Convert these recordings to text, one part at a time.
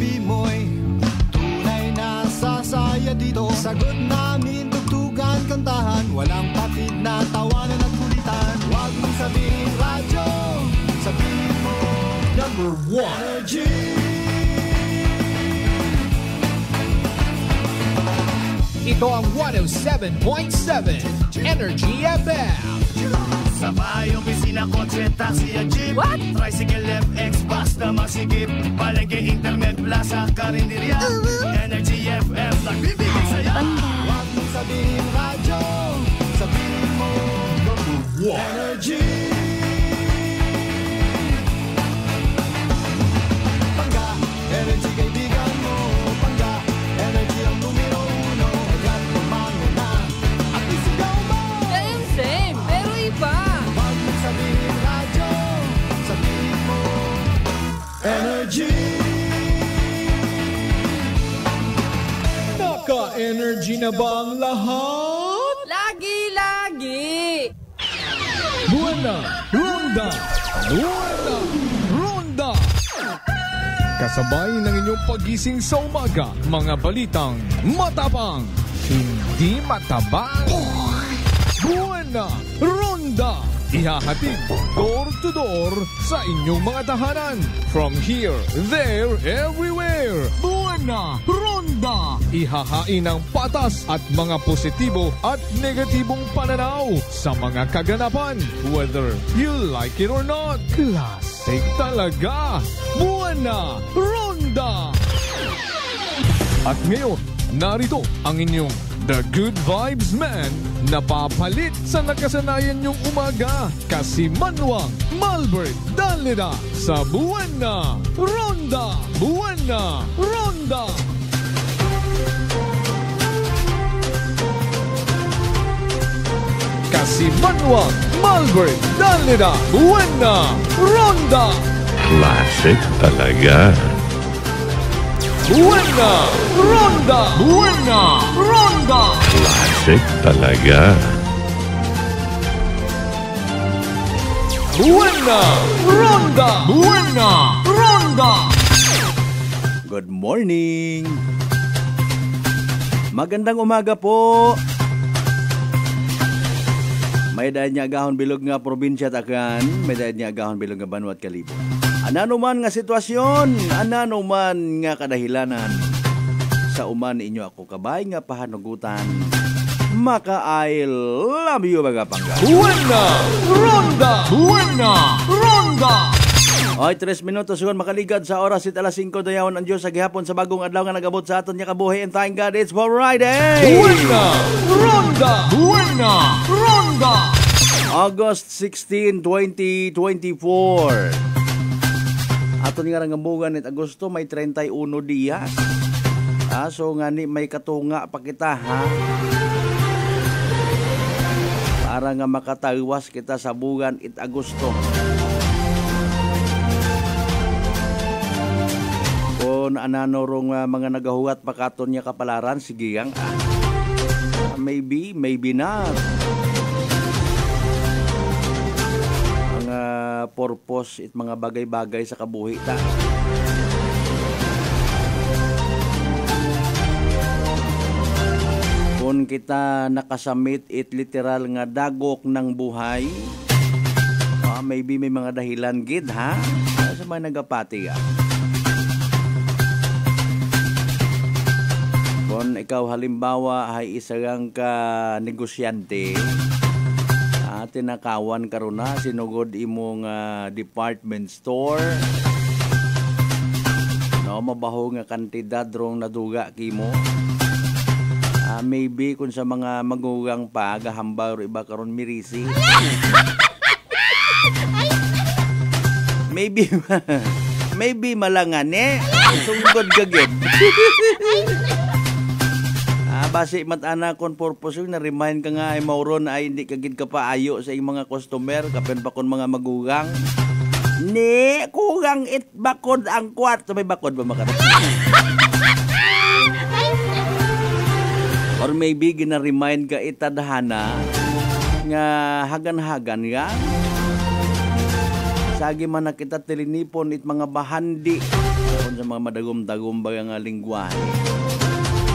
gabi mo'y tunay na sasaya dito. Sagot namin, tugtugan, kantahan, walang patid na tawanan at kulitan. Huwag mong sabihin radyo, sabihin mo number 1 Energy. Ito ang 107.7 Energy FM. Sa bahay, opisina, kotse, taxi at jeep. What? Tricycle, FX, basta masigip. Palengke, internet, plaza, karinderya. Energy FM, nagbibigay saya. Huwag mong sabihin radyo, sabihin mo number 1 Energy. Pangga, energy kaibigan mo. Pangga, energy ang numero 1. Agad lumango na at isigaw mo. Same, pero iba. Huwag mong sabihin radyo, sabihin mo energy. Naka-energy na ba ang lahat? Lagi-lagi. Buena Ronda! Buena Ronda! Kasabay ng inyong pagising sa umaga, mga balitang matapang, hindi matabang. Buena Ronda! Ihahatid door to door sa inyong mga tahanan. From here, there, everywhere. Buena Ronda! Ihahain ang patas at mga positibo at negatibong pananaw sa mga kaganapan. Whether you like it or not. Classic talaga! Buena Ronda! At ngayon, narito ang inyong The Good Vibes Man na papalit sa nakasanayan niyong umaga. Kasi Manuang Malbert Dalida sa Buena Ronda! Buena Ronda! Kasi Manuang Malbert Dalida Buena Ronda! Classic talaga. Buena Ronda! Buena Ronda! Classic talaga. Buena Ronda! Buena Ronda! Good morning! Magandang umaga po! May dahil niya agahon bilog nga probinsya takan, may dahil niya agahon bilog nga Banwa at Kalibo. Anano man nga sitwasyon, anano man nga kadahilanan, sa uman inyo ako kabay nga pahanugutan, maka-I love you mga pangga. Buena Ronda! Buena Ronda! Oy, 3 minutos yun makaligad sa oras at alas 5 dayawan ang Diyos sa gihapon sa bagong adlaw nga nagabot sa aton niya kabuhay, and thank God it's Friday! Buena Ronda! Buena Ronda! August 16, 2024. Aton nga rangambugan it Agosto may 31 dias. So nga ni may katunga pa kita ha. Para nga makatawas kita sa bugan it Agosto. Kung anano rong mga nagahuwat pakaton niya kapalaran, sige yang maybe, maybe not. Purpose it mga bagay-bagay sa kabuhi ta. Kung kita nakasamit it literal nga dagok ng buhay, maybe may mga dahilan gid ha sa mga nagapati ya. Kung ikaw halimbawa ay isang ka negosyante, tinakawan karon na sinugod imong department store, no, mabaho nga kantidad rong naduga kimo. Maybe kung sa mga magugang pa gahamba iba karon mirisi. Maybe maybe malangan sungod gagid. Basi matana kon purpose yung na-remind ka nga ay mauron ay hindi kagid ka pa ayo sa iyong mga customer kapen pa kon mga magugang. Ni, kugang it bakod ang kwarto. May bakod ba makaroon? Or maybe gina-remind ka itadhana nga hagan-hagan nga. Sagi man na kita tilinipon it mga bahandi Kung sa mga madagom-dagom ba nga lingwahe.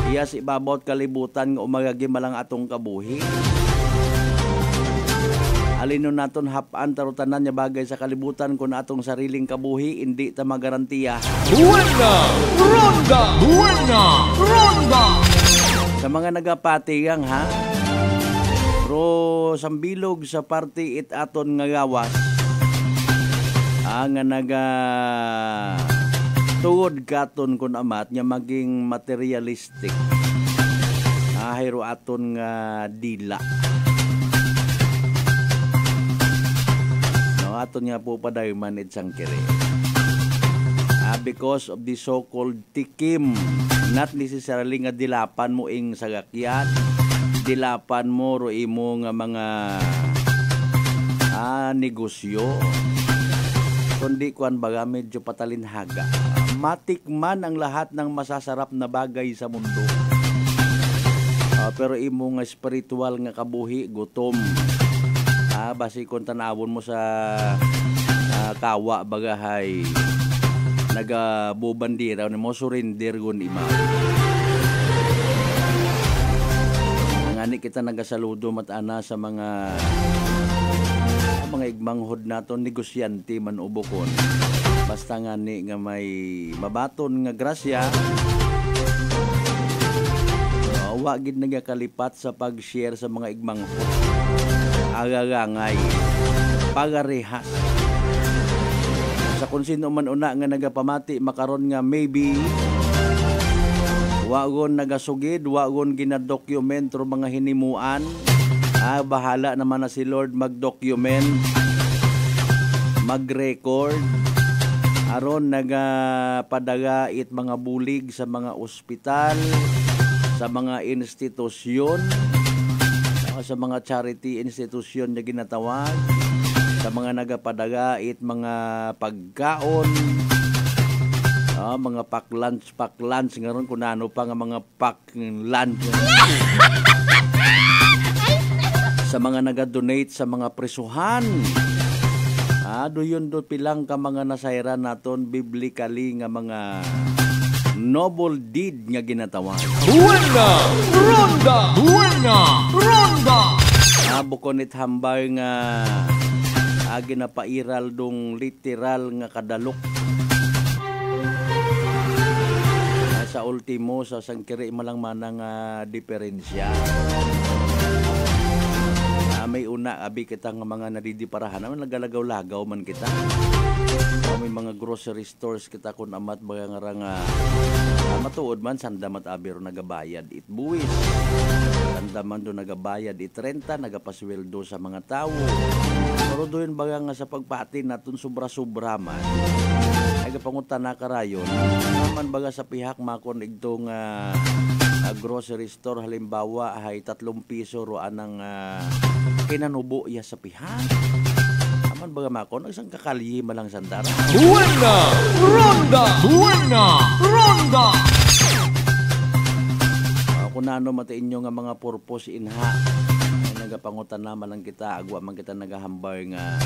Iya si ibabot kalibutan nga umagagi malang atong kabuhi. Alino naton hapan tarutanan niya bagay sa kalibutan kung atong sariling kabuhi, hindi ta magarantiya. Buena Ronda! Buena Ronda! Sa mga nagapatingang ha, pero sambilog sa party it aton nga gawas, nga naga tuod katon kun amat nga maging materialistic. Ahiro aton nga dila. No, aton nga po padayman itsang kiri. Because of the so-called tikim, not necessarily nga dilapan mo ing sagakyan, dilapan mo ro imo nga mga negosyo, kundi kuan baga medyo patalinhaga. Matikman ang lahat ng masasarap na bagay sa mundo. Pero imo nga spiritual nga kabuhi, gutom. Basi kung tanawon mo sa kawa bagahay, nagabubandira ni mo surrender gun ima. Ngani kita nagasaludo matana sa mga igmanghod naton negosyante man ubokon. Basta ngani nga may mabaton nga grasya. Wa gid nagakalipat sa pag-share sa mga igmanghod. Agagangay, pagarehas. Sa kung sino man una nga nagapamati makaron nga maybe wagon nagasugid, wagon ginadocument ro mga hinimuan. Bahala naman na si Lord mag-document, mag-record. Aron nagapadaga it mga bulig sa mga ospital, sa mga institusyon, sa mga charity institusyon na ginatawag, sa mga nagapadaga it mga pagkaon, mga pack-lunch nga ron kung ano pa nga mga pack-lunch sa mga nagadonate sa mga presuhan. Doon pilang ka mga nasayran naton biblically nga mga noble deed nga ginatawag. Buena Ronda! Buena Ronda! Bukon it hambay nga ginapairal dong literal nga kadalok. Sa ultimo sa sangkiri malang manang diferensya. May una abi kita nga mga nadidiparahan naman nagalagaw-lagaw man kita. May mga grocery stores kita kun amat baga nga matuod man sandamat abi ro nagabayad it buwis. Sandaman do nagabayad it renta, nagapasweldo sa mga tawo. Pero doon baga nga sa pagpati naton sobra-sobra man. Ay kapangutan na karayon. Naman baga sa pihak makon igtong grocery store halimbawa ay 3 piso ro anang kinanubo iya sa pihak. Aman baga makon isang kakalyi malang sandara. Buena Ronda! Buena Ronda! Kung ano matiin nyo nga mga purpose inha ay nagapangutan naman lang kita, agwa man kita nagahambay nga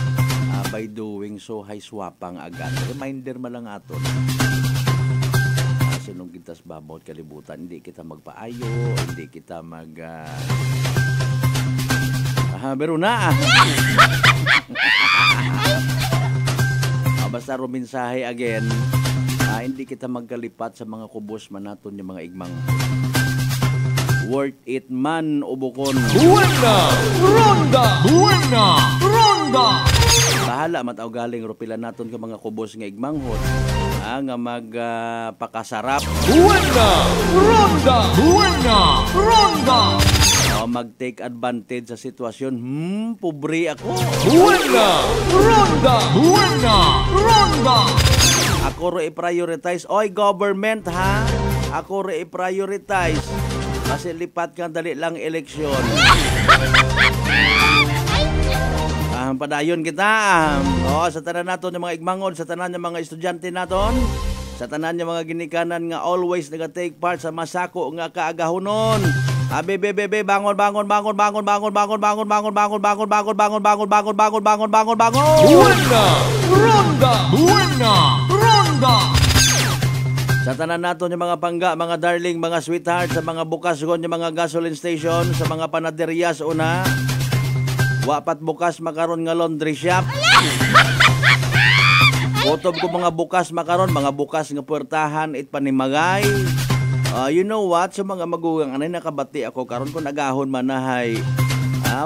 by doing so hay swapang agad. Reminder malang aton. Sinong kita sa babot kalibutan, hindi kita magpaayo, hindi kita pero na basta ruminsahe again, hindi kita magkalipat sa mga kubos man naton yung mga igmang worth it man ubukon. Buena Ronda! Buena Ronda! Bahala mataw galing rupila naton ka mga kubos nga igmanghod nga magpakasarap. Buena Ronda! Buena Ronda! Mag-take advantage sa sitwasyon. Pobre ako. Buena Ronda! Buena Ronda! Ako ro i-prioritize. Oy, government ha? Ako ro i-prioritize. Kasi lipat kang dali lang eleksyon. Padayon kita. Sa tanan naton ng mga igmangon, sa tanan ng mga estudyante naton, sa tanan ng mga ginikanan nga always naga-take part sa masako nga kaagahonon. Bebe, bangon. Buena Ronda! Buena Ronda! Sa tanan nato yung mga pangga, mga darling, mga sweetheart, sa mga bukas gon yung mga gasoline station, sa mga panaderyas una, wapat bukas makaron nga laundry shop. Kutob ko mga bukas makaron, mga bukas nga puwertahan it panimagay. You know what, sa mga magugang anay nakabati ako karon ko nagahon manahay.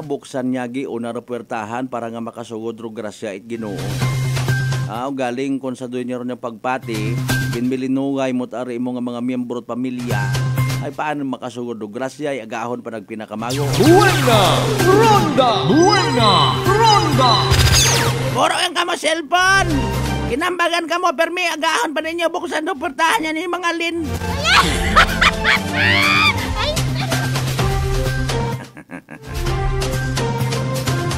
Buksan nyagi una ra puwertahan para nga makasugod ro grasya it Ginoo. Galing kon sa doon niya ron yung pagpati, binmilinugay mo't ari mo nga mga miyembro at pamilya, ay paano makasugod ro grasya ay agahon pa nagpinakamago. Buena Ronda! Buena Ronda! Puro yung kamo cellphone! Kinambagan ka mo, permi agahon pa ninyo buksan ro puwertahan niya ni mga lin.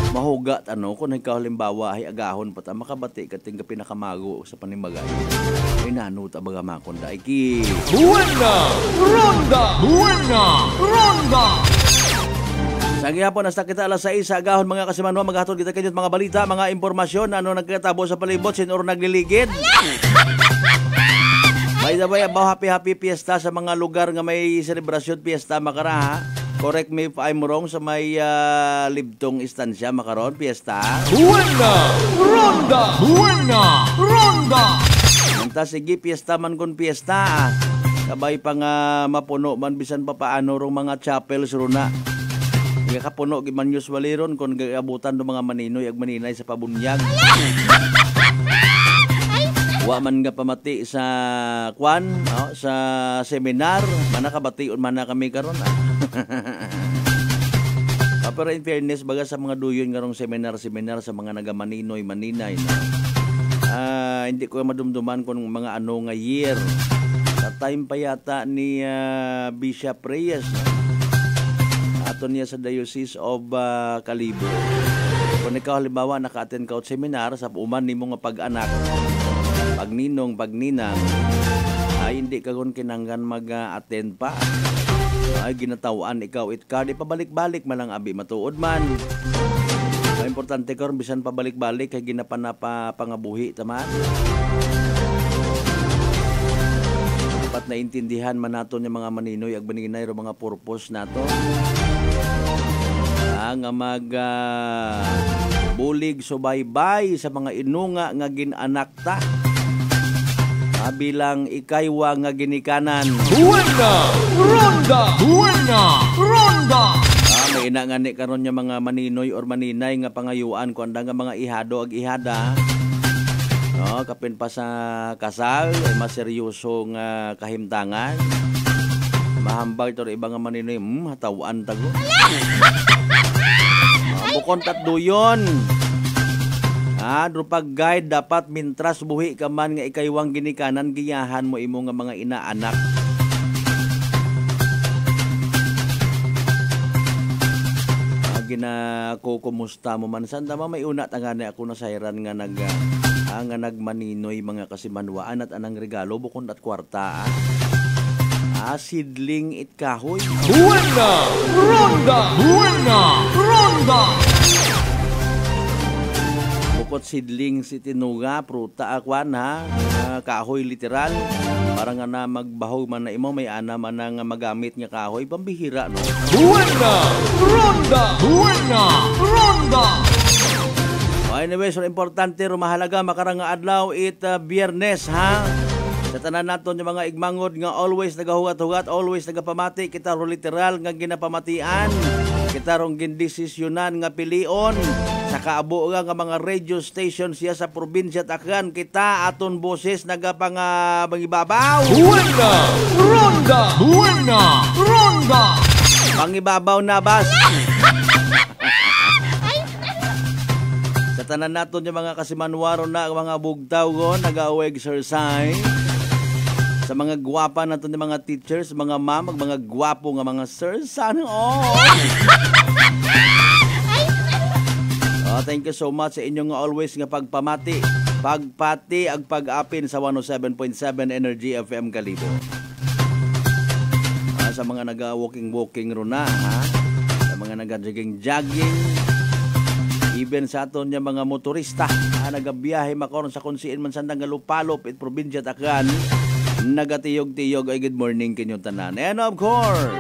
Mahugat kung ikaw halimbawa ay agahon pa ta makabati kating pinakamago sa panimagay ay nanuta baga makonda iki Buena Ronda! Buena Ronda! sa gihapon nasta kita alas 6 sa agahon mga kasimanwa maghatod kita kanyot mga balita mga impormasyon nagkatabo sa palibot sinuro nagliligid. By the way, happy fiesta sa mga lugar nga may selebrasyon fiesta makara. Correct me if I'm wrong sa may libtong istansya makaron fiesta. Buena Ronda! Buena Ronda! Anta sige fiesta man kun fiesta. Kabay pa nga mapuno man bisan pa paano rong mga chapels runa. Nga kapuno giman usually ron kun gabutan do mga maninoy ag maninay sa pabunyag. Wa man nga pamati sa sa seminar, manakabation man na kami karon. Pero in fairness baga sa mga duyon nga rong seminar sa mga nagamaninoy maninay hindi ko madumduman kung mga nga year. Sa time pa yata ni Bishop Reyes aton niya sa Diocese of Kalibo. Kung ikaw halimbawa naka-attend ka seminar sa uman nimo nga pag-anak, pagninong, pagninang, ay hindi ka kung kinanggan mag-attend pa. Ay ginatawaan ikaw it card, ipabalik-balik malang abi matuod man. Ay importante karon bisan pabalik-balik kay ginapanapa pangabuhi taman. Dapat naintindihan man nato yung mga maninoy ag maninay ro mga purpose nato. Nga bulig subaybay sa mga inunga nga ginanakta. Bilang ikaywa nga ginikanan. Buena Ronda! Buena Ronda! May inangani karon nya mga maninoy or maninay nga pangayuan ko anda nga mga ihado ag ihada. Kapin pa sa kasal ay mas seryoso nga kahimtangan. Mahambal to ibang nga maninoy, hatawan tago. Bukon tatduyon. Drupag guide dapat mintras buhi ka man nga ikaywang ginikanan giyahan mo imo nga mga inaanak. Kumusta mo man sanda may una tangani ako na sayran nga nagmaninoy mga kasimanwaan at anang regalo bukod at kwarta. Sidling it kahoy. Buena Ronda! Buena Ronda! Bukod sidling si tinuga, pruta akwan kahoy literal. Para nga na magbahaw man na imo, may ana man nga magamit nga kahoy, pambihira no. Buena Ronda! Buena Ronda! Anyway, so importante mahalaga makarang nga adlaw it Biyernes Sa tanan naton yung mga igmangod nga always nagahugat-hugat, always nagapamati, kita ro literal nga ginapamatian, kita rong gindesisyonan nga pilion sa kaabo nga mga radio station siya sa probinsya Taklan, kita aton boses nagapangibabaw. Buena Ronda! Buena Ronda! Pangibabaw na bas. Sa tanan naton yung mga kasimanwaro na mga bugtaw ko nag-away exercise. Sa mga gwapa naton yung mga teachers, mga ma'am, mga gwapo nga mga sir, sana thank you so much sa inyong always nga pagpamati, pagpati ag pag-apin sa 107.7 Energy FM Kalibo. Sa mga naga-walking ro na, sa mga naga-jogging, even sa aton yung mga motorista nagabiyahe makaron sa kunsiin man sandang Lupalop it probinsya Taklan. nagatiyog-tiyog ay good morning kinyong tanan. And of course,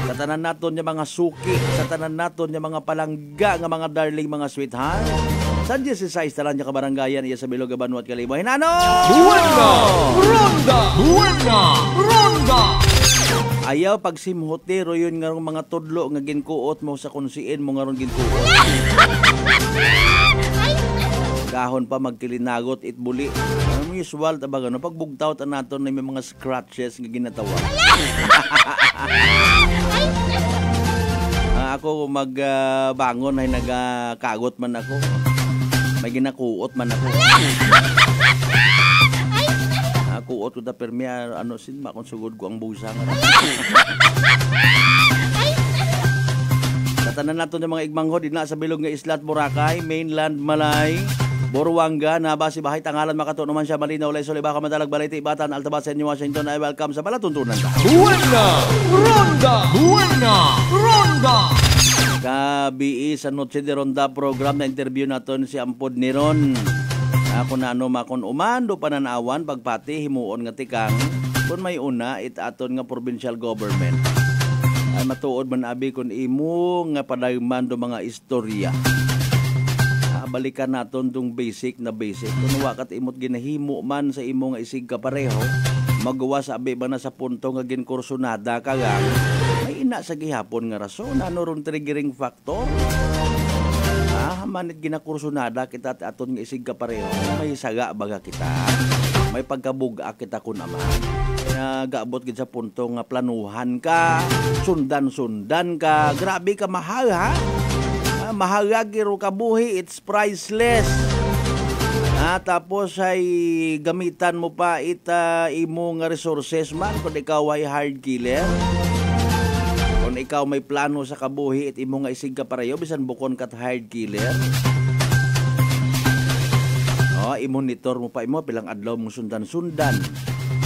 sa tanan naton yung mga suki, sa tanan naton yung mga palangga, nga mga darling, mga sweetheart. San 16 talan niya kabaranggayan iya sa Bilog Banwat Kalibo. Hinano! Buena! Ronda! Buena! Ronda! Ayaw pag simhotero yun nga mga tudlo nga ginkuot mo sa kunsiin mo nga ron ginkuot. Kahon pa magkilinagot itbuli. Ano usual ta ba gano pag bugtaw ta naton na may mga scratches nga ginatawa. Ako magbangon ay nagakagot man ako. May ginakuot man ako. Kuot ko da permia ano sin ma kung sugod ko ang busa nga. Tatanan nato ng mga igmanghod dinha sa bilog nga Isla at Boracay, mainland Malay, Boruanga, Nabasi, Bahay, Tangalan, Makato, Numan siya, Malinaw, Leyso, Libaca, Madalag, Balete, Ibatan, Altabat, Senyo, Washington, ay welcome sa Palatuntunan. Buena! Ronda! Buena! Ronda! Kabii sa Noche de Ronda program na interview naton si Ampod Niron. Ako na ano makon umando pananawan pagpati himuon nga tikang kung may una itaton nga provincial government ay matuod man abi kung imo nga padayman do mga istorya. Balikan naton tong basic kung wakat imot ginahimo man sa imo nga isig ka pareho magawa sa abi ba na sa punto nga ginkursunada ka gang may ina sa gihapon nga rason ano ron triggering factor. Manit ginakursunada kita at aton nga isig ka pareho may saga baga kita may pagkabuga kita kun naman nagaabot gid sa punto nga planuhan ka sundan ka grabe ka mahal ha mahal giro ka buhi it's priceless tapos ay gamitan mo pa imo nga resources man kung ikaw ay hard killer. Kung ikaw may plano sa kabuhi at imo nga isig ka pareho bisan bukon kat hard killer. I-monitor mo pa imo pilang adlaw mo sundan-sundan.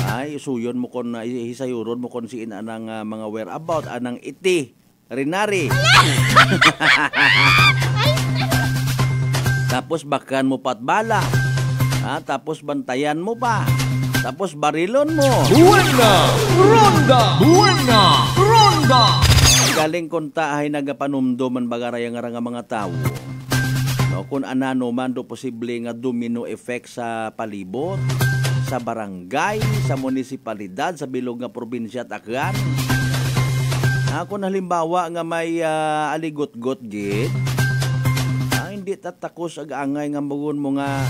Ay suyon mo kon hisayuron mo kon siin anang mga whereabout anang iti rinari. Tapos bakan mo pat bala. Tapos bantayan mo pa. Tapos barilon mo. Buena! Ronda! Buena! Ronda! Galing konta ay nagapanumduman bagaray nga mga tao. No, kung anano man do posible nga domino effect sa palibot, sa barangay, sa munisipalidad, sa bilog nga probinsya at akyan. Kung halimbawa nga may aligot-got gid, hindi tatakos ag-angay nga magun mo nga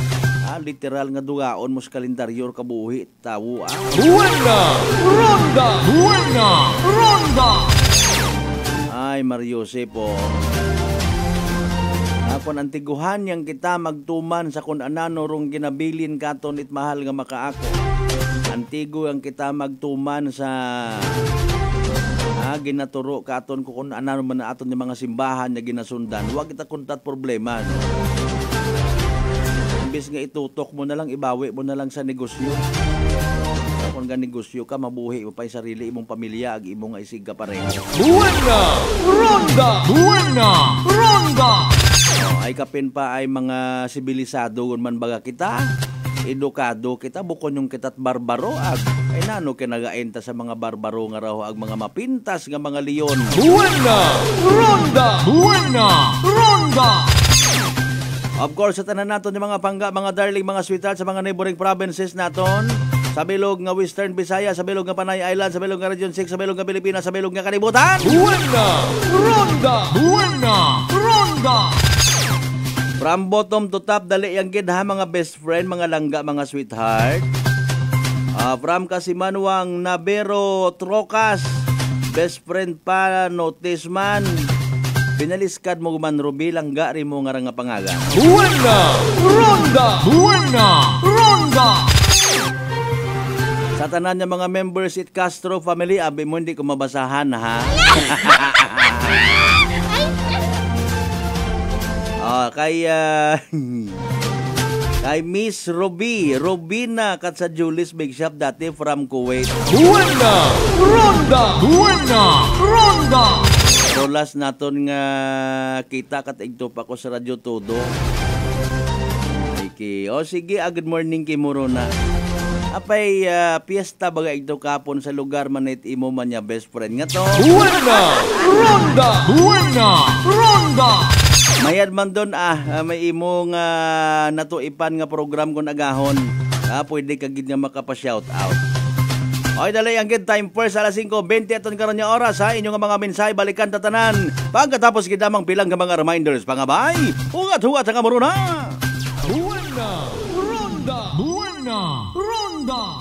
literal nga dugaon mo sa kalendaryo kabuhi tawo. Buena! Ronda! Buena! Ronda! Ay Mario Sepo. Kung antiguhan yang kita magtuman sa kung anano rong ginabilin katon it mahal nga makaako. Antigo yang kita magtuman sa ginaturo katon kung anano man aton yung mga simbahan na ginasundan. Huwag kita kuntat problema, no? Imbis nga itutok mo na lang, ibawi mo na lang sa negosyo. Kung nga negosyo ka, mabuhi mo pa yung sarili imong pamilya, ag imong isig ka pareho. Buena! Ronda! Buena! Ronda! Ay kapin pa ay mga sibilisado man baga kita, edukado kita, bukon yung kita't barbaro, ay nano kinagain ta sa mga barbaro nga raw ag mga mapintas nga mga leon. Buena! Ronda! Buena! Ronda! Of course, sa tanan naton yung mga pangga, mga darling, mga sweetheart sa mga neighboring provinces naton, sa bilog nga Western Visayas, sa bilog nga Panay Island, sa bilog nga Region 6, sa bilog nga Pilipinas, sa bilog nga Kalibutan. Buena! Ronda! Buena! Ronda! From bottom to top, dali yang gid ha mga best friend, mga langga, mga sweetheart. From Kasimanwang, Nabero, Trocas, best friend pa, notice man. Pinaliskad mo man Ruby, langga rin mo nga nga pangaga. Buena! Ronda! Buena! Ronda! Sa tanan niya mga members it Castro family, abi mo hindi ko mabasahan ha. Kay Miss Robina kat sa Julius Big Shop dati from Kuwait. Buena! Ronda! Buena! Ronda! So last naton nga kita kat igto pa ko sa Radyo Todo. Okay. Sige, good morning kay Morona. Apay piyesta baga ito kapon sa lugar manit imo man niya best friend nga to. Buena Ronda! Buena Ronda! Mayad man doon may imong natuipan nga program kung agahon. Pwede kagid nga makapa-shout out. Okay, dalay ang good time first alas 5:20 aton karon nga oras ha. Inyong mga mensahe balikan tatanan. Pagkatapos gidamang pilang nga mga reminders pangabay. Hugat-hugat ang amoruna. Buena Ronda! Buena Ronda!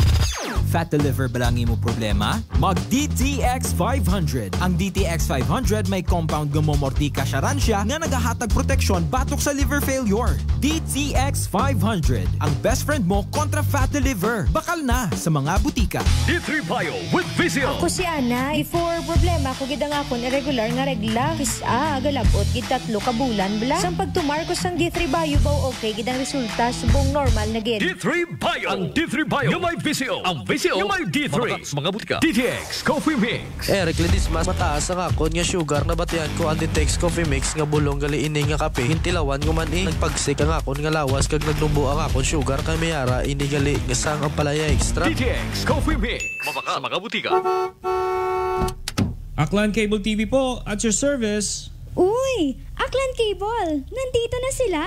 Fat to liver ba lang imo problema? Mag DTX 500. Ang DTX 500 may compound gumomortika siya nga nagahatag proteksyon batok sa liver failure. DTX 500. Ang best friend mo kontra fat to liver. Bakal na sa mga butika. D3 Bio with Vizio. Ako si Ana. Before problema ko gid nga akon irregular nga regla. Galabot gid 3 ka bulan bla. Sang pagtumarkos sang D3 Bio ba okay gid ang resulta subong normal na gid. D3 Bio. Ang D3 Bio yung may Vizio. Ang Vizio yung may D3. Mga butika. DTX Coffee Mix. Recladis mas mataas ang akon nga sugar na batian ko ang DTX Coffee Mix nga bulong gali ini nga kape. Hintilawan ko man nagpagsik ang akon nga lawas kag nagnumbo ang akon sugar kay mayara ini gali nga sang ang palaya extra. DTX Coffee Mix. Mabaka sa mga butika. Aklan Cable TV po at your service. Uy! Aklan Cable! Nandito na sila!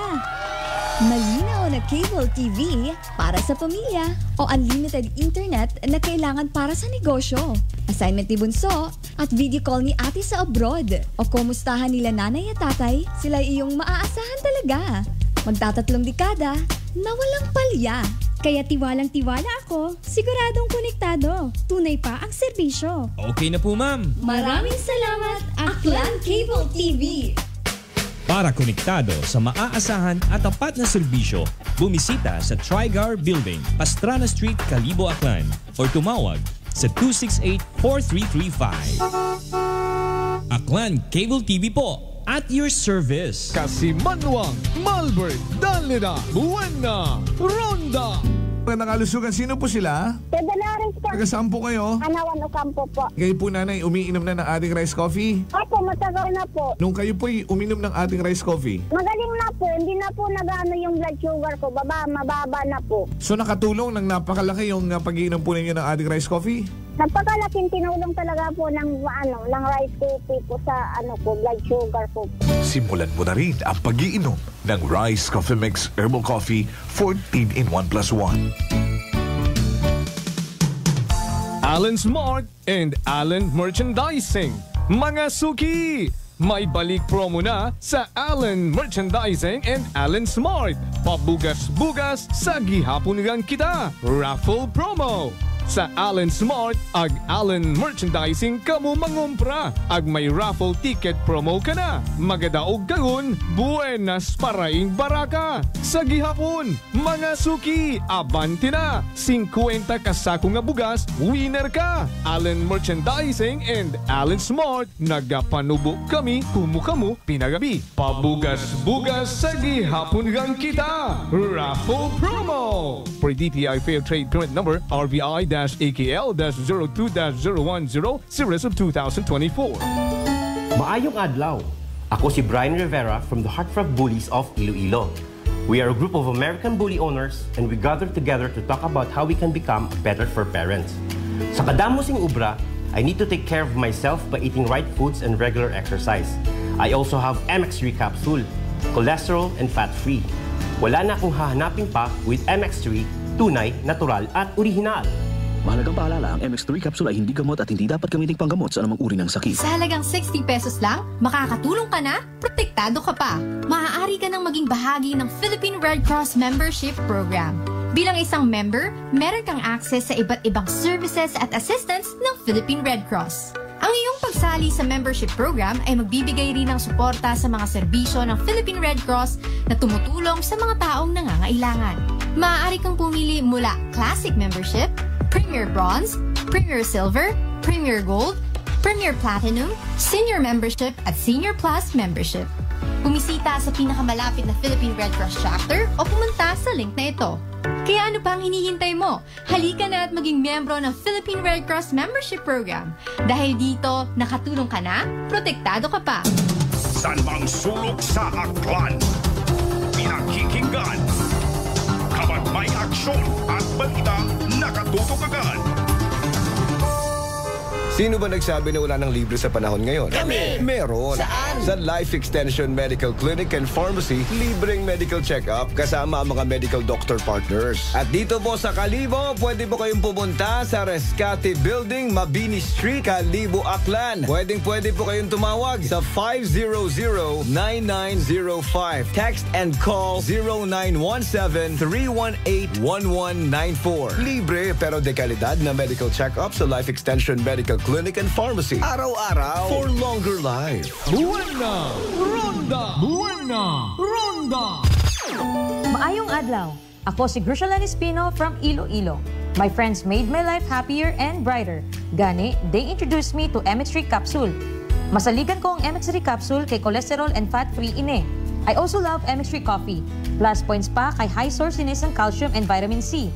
Malinaw na cable TV para sa pamilya o unlimited internet na kailangan para sa negosyo. Assignment ni Bunso at video call ni ate sa abroad o kumustahan nila nanay at tatay, sila iyong maaasahan talaga. Magtatatlong dekada na walang palya. Kaya tiwalang-tiwala ako, siguradong konektado. Tunay pa ang serbisyo. Okay na po, ma'am. Maraming salamat, Aklan Cable TV! Para konektado sa maaasahan at tapat na serbisyo, bumisita sa Trigar Building, Pastrana Street, Kalibo, Aklan or tumawag sa 268-4335. Aklan Cable TV po at your service. Kasimanwang, Malbert, Danlida, Buena Ronda. Nakalusugan, sino po sila? Pedalaris po. Taga-saan po kayo? Anawan Ocampo po. Kayo po nanay, umiinom na ng ating rice coffee? Opo, matagal na po. Nung kayo po'y uminom ng ating rice coffee? Magaling na po, hindi na po nag-ano yung blood sugar ko, mababa na po. So nakatulong ng napakalaki yung pag-iinom po ninyo ng ating rice coffee? Napakalaking tinulong talaga po ng rice coffee po sa blood sugar ko. Simulan mo na rin ang pag-iinom ng Rice Coffee Mix Herbal Coffee 14 in 1 plus 1. Allen Smart and Allen Merchandising. Mga suki! May balik promo na sa Allen Merchandising and Allen Smart. Pabugas-bugas sa gihapon ngang kita. Raffle promo. Sa Allen Smart, ag Allen Merchandising kamo mangumpra. Ag may raffle ticket promo ka na. Magadaog kagun, buenas paraing baraka. Sa gihapon, mga suki, abante na. 50 kasako nga bugas, winner ka. Allen Merchandising and Allen Smart, nagapanubo kami, kumukamu, pinagabi. Pabugas-bugas sa gihapon gang kita. Raffle promo. For DTI Fair Trade Current Number, RBI-AKL-02-0110, Series of 2024. Maayong adlaw. Ako si Brian Rivera from the Heartfront Bullies of Iloilo. We are a group of American bully owners and we gather together to talk about how we can become better for parents. Sa kadamosing ubra, I need to take care of myself by eating right foods and regular exercise. I also have MX3 capsule, cholesterol and fat-free. Wala na akong hahanapin pa with MX3, tunay, natural at original. Mahalagang paalala, ang MX3 capsule ay hindi gamot at hindi dapat gamiting panggamot sa anumang uri ng sakit. Sa halagang 60 pesos lang, makakatulong ka na, protektado ka pa. Maaari ka nang maging bahagi ng Philippine Red Cross Membership Program. Bilang isang member, meron kang access sa iba't ibang services at assistance ng Philippine Red Cross. Ang iyong pagsali sa membership program ay magbibigay rin ng suporta sa mga serbisyo ng Philippine Red Cross na tumutulong sa mga taong nangangailangan. Maaari kang pumili mula Classic Membership, Premier Bronze, Premier Silver, Premier Gold, Premier Platinum, Senior Membership at Senior Plus Membership. Bumisita sa pinakamalapit na Philippine Red Cross chapter o pumunta sa link na ito. Kaya ano pa ang hinihintay mo? Halika na at maging miyembro ng Philippine Red Cross Membership Program. Dahil dito, nakatulong ka na, protektado ka pa. San bang sulok sa Aklan? Pinakikinggan. Kapag May aksyon at balita nakatutok agad. Sino ba nagsabi na wala ng libre sa panahon ngayon? Kami! Meron! Saan? Sa Life Extension Medical Clinic and Pharmacy, libreng medical check-up kasama ang mga medical doctor partners. At dito po sa Kalibo, pwede po kayong pumunta sa Rescate Building, Mabini Street, Kalibo, Aklan. Pwede po kayong tumawag sa 500-9905. Text and call 0917-318-1194. Libre pero de kalidad na medical check-up sa Life Extension Medical Clinic and Pharmacy. Araw-araw for longer life. Buwana! Ronda! Buwana! Ronda! Maayong adlaw. Ako si Grushalan Espino from Iloilo. My friends made my life happier and brighter. Gani, they introduced me to MX3 capsule. Masaligan ko ang MX3 capsule kay cholesterol and fat-free ine. I also love MX3 coffee. Plus points pa kay high sourciness ng calcium and vitamin C.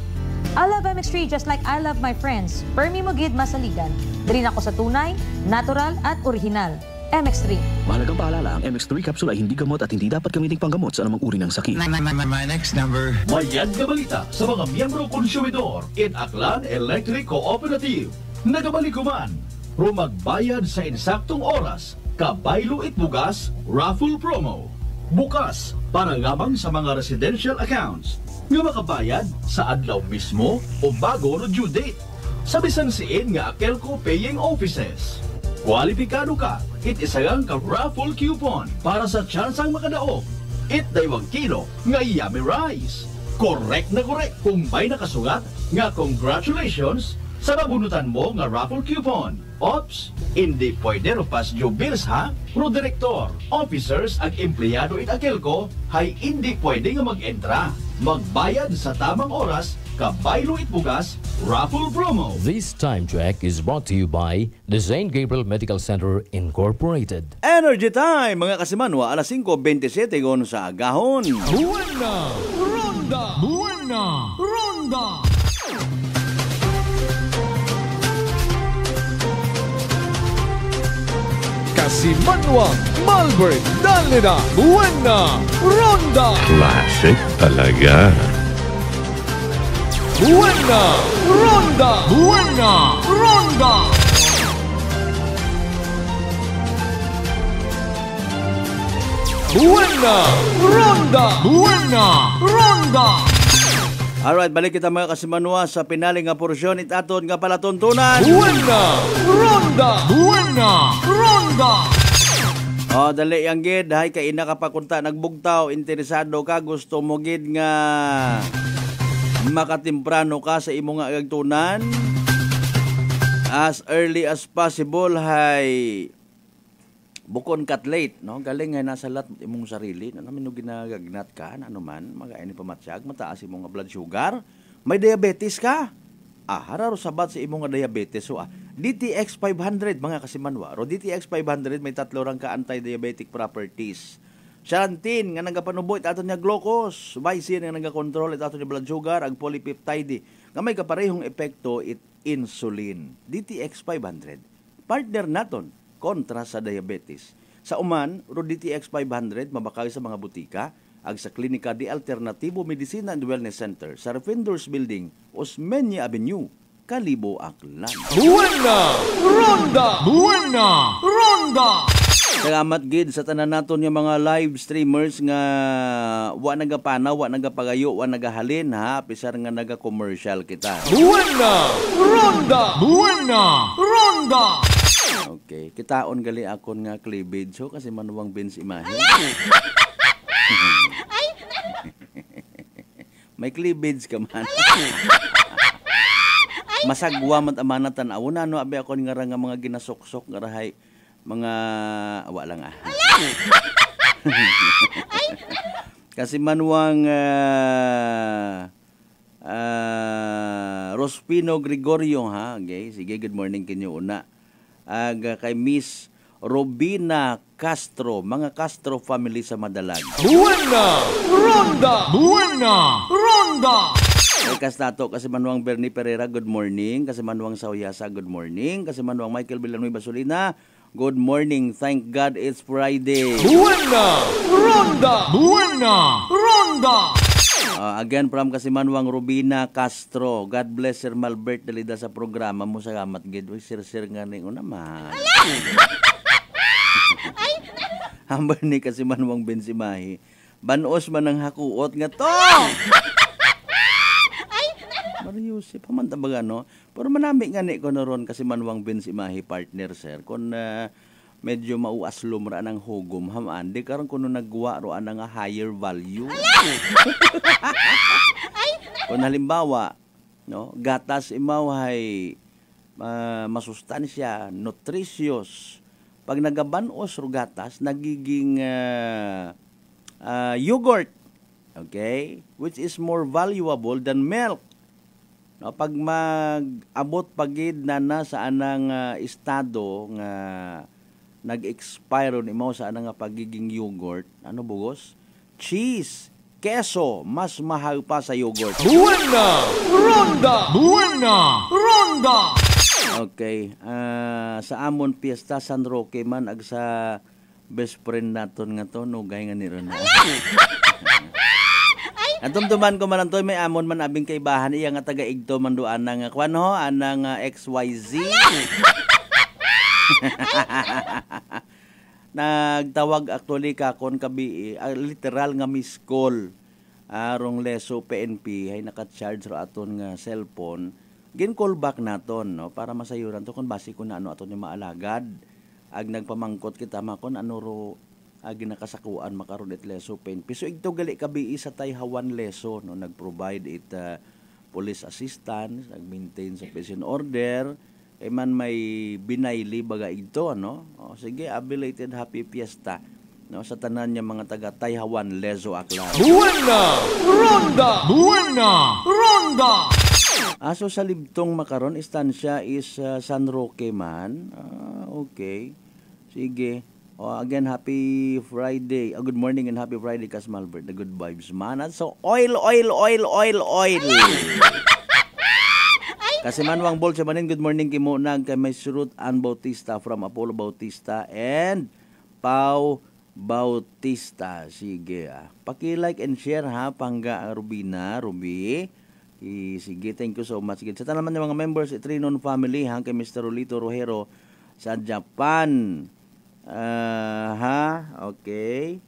I love MX3 just like I love my friends. Permi mo gid masaligan. Dili ako sa tunay, natural at original. MX3. Mahalagang paalala, ang MX3 capsule ay hindi gamot at hindi dapat gamiting panggamot sa anumang uri ng sakit. My next number. Mayad na balita sa mga miyembro konsumidor in Aklan Electric Cooperative. Nagabalikuman, rumagbayad sa insaktong oras, kabaylo itbugas, raffle promo. Bukas, para lamang sa mga residential accounts. Nga makabayad sa adlaw mismo o bago no due date. Sa bisan siin nga Akelco Paying Offices. Kwalipikado ka, itisagang ka raffle coupon para sa tsansang makadaog. Daywang kilo nga yummy rice. Correct na correct kung may nakasugat nga congratulations sa mabunutan mo nga raffle coupon. Ops, hindi pwede pas due bills ha? Pro direktor, officers ag empleyado it Akelco hay hindi pwede nga mag-entra. Magbayad sa tamang oras, kabaylo itbugas, raffle promo. This time check is brought to you by the St. Gabriel Medical Center Incorporated. Energy Time, mga kasimanwa, alas 5:27 gon sa agahon. Buwana! Ronda! Buwana! Ronda! Kasimanwa, Malbert, Dalida, Buwana, Ronda! Classic talaga. Buwana! Ronda! Buwana! Ronda! Buwana! Ronda! Buwana! Ronda! Alright, balik kita mga kasimanwa sa pinali nga porsyon itaton nga palatuntunan. Buwana! Ronda! Buwana! Ronda! Oh, dali yang gid, hay kay ina kapakunta nagbugtaw, interesado ka, gusto mo gid nga makatemprano ka sa imo nga agtunan. As early as possible, hay bukon kat late, no? Galing nga nasa lat imong sarili, no? Namin ginagagnat ka, ano man, magaini pamatsyag, mataas imong blood sugar, may diabetes ka. Hararo sabat sa imong diabetes. So, DTX 500, mga kasimanwa. Ro DTX 500, may tatlo rang ka anti-diabetic properties. Xarantin, nga nagapanubo, ito niya glucose. Vicin, nga nagakontrol, ito niya blood sugar. Ag polypeptide, nga may kaparehong epekto, insulin. DTX 500, partner naton kontra sa diabetes. Sa uman, ro DTX 500, mabakay sa mga butika, ag sa Klinika de Alternativo Medicina and Wellness Center sa Defenders Building, Osmeña Avenue, Kalibo, Aklan. Buwana! Ronda! Buwana! Ronda! Salamat gid sa tanan naton nga mga live streamers nga wa nagapanaw, wa nagapagayo, wa nagahalin ha, pisar nga naga-commercial kita. Buwana! Ronda! Buwana! Ronda! Okay, kitaon gali akon nga cleavage so kasi manuwang Benz imahe. May cleavage ka man. Masagwa man amanatan awon ano abi ako nga nga mga ginasuksok nga rahay mga awa lang Kasi manuwang Rospino Gregorio ha. Okay, sige, good morning kinyo una. Kay Miss Robina Castro, mga Castro family sa Madalag. Buwana! Ronda! Buwana! Ronda! Kay Kastato, kasi manuang Bernie Pereira, good morning. Kasi manuang Sawyasa, good morning. Kasi manuang Michael Villanueva Basolina, good morning. Thank God it's Friday. Buwana! Ronda! Buwana! Ronda! Again, from Kasimanwang, Rubina Castro. God bless Sir Malbert dalida sa programa mo. Salamat, gid. Sir nga ning naman. Hambar ni Kasimanwang Bensimahi. Banos man ang hakuot nga to. Mariusip, pamanta ba no? Pero manami nga ni ko na ron Kasimanwang Bensimahi partner, sir. Kung medyo mauaslom ra ng hugom haman di karon kuno nagwa ro ana nga higher value. Kung halimbawa no gatas imaw hay masustansya, nutritious, pag nagabanos ro gatas nagiging yogurt, okay, which is more valuable than milk. No, pag mag-abot pagid na sa anang estado nga nag-expire ni mo sa nga pagiging yogurt, ano bugos? Cheese, keso, mas mahal pa sa yogurt. Buena! Ronda! Buena! Ronda! Okay, sa amon piyesta San Roque man ag sa best friend naton nga to, nugay nga ni ron. Atumtuman ko man antoy may amon man abing kaibahan iya nga taga-igto man duan nga kwan ho, anang XYZ. Nagtawag actually kakon kabi literal nga miss call arong leso PNP hay naka-charge ra aton nga cellphone gin call back naton no para masayuran to kun base kun ano aton ni maalagad ag nagpamangkot kita makon ano ro ag nakasakuan makaron it leso PNP so igto gali kabi sa Tayhawan leso no nag-provide it police assistance nag-maintain sa prison order man may binayli baga ito ano. Sige, belated happy fiesta no sa tanan niya mga taga Tayhawan Lezo Aklan. Buena! Ronda! Buena! Ronda! Aso sa libtong makaron istansya is San Roque man. Okay. Sige. Again, happy Friday. Good morning and happy Friday, Kas Malbert. The good vibes man. So, oil. Kasimanwang Bol Manin, good morning kimo nag kay may Surut Ann Bautista from Apollo Bautista and Pau Bautista. Sige paki-like and share ha Pangga Rubina, Ruby. Sige, thank you so much. Sige, sa tanan ng mga members sa Trinon family ha kay Mr. Rolito Rojero sa Japan. Okay.